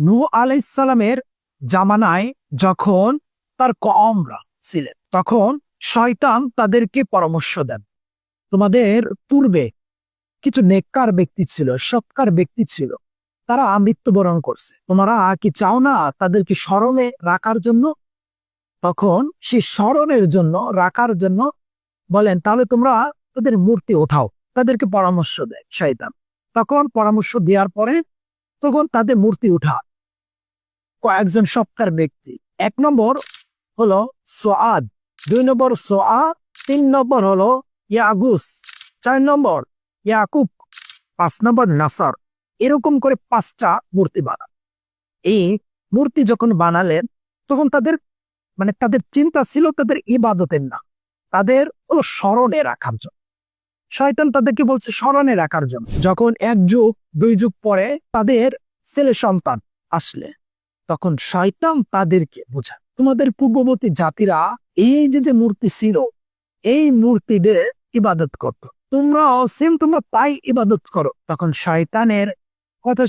নূহ আলাইহিস সালামের জামানায় যখন তার কওমরা ছিলেন, তখন শয়তান তাদেরকে পরামর্শ দেন, তোমাদের পূর্বে কিছু নেককার ব্যক্তি ছিল, সৎকার ব্যক্তি ছিল, তারা মৃত্যুবরণ করছে, তোমরা কি চাও না তাদেরকে স্মরণে রাখার জন্য? তখন সেই স্মরণের জন্য রাখার জন্য বলেন, তাহলে তোমরা তাদের মূর্তি ওঠাও। তাদেরকে পরামর্শ দেয় শয়তান। তখন পরামর্শ দেওয়ার পরে তখন তাদের মূর্তি উঠা কয়েকজন সৎকার ব্যক্তি। 1 নম্বর হলো সোয়াদ, 2 নম্বর সোয়া, 3 নম্বর হলো ইয়াগুস, 4 নম্বর ইয়াকুব, 5 নম্বর নাসার। এরকম করে 5টা মূর্তি বানান। এই মূর্তি যখন বানালেন তখন তাদের চিন্তা ছিল তাদের ইবাদতের না, তাদের হলো স্মরণে রাখার জন্য। শয়তান তাদেরকে বলছে স্মরণে রাখার জন্য। যখন 1 যুগ 2 যুগ পরে তাদের ছেলে সন্তান আসলে, তখন শয়তান তাদেরকে বোঝায়, তোমাদের পূর্ববর্তী জাতিরা এই যে মূর্তি ছিল, এই মূর্তিদের ইবাদত করত, তোমরা তাই ইবাদত করো। তখন শয়তানের কথা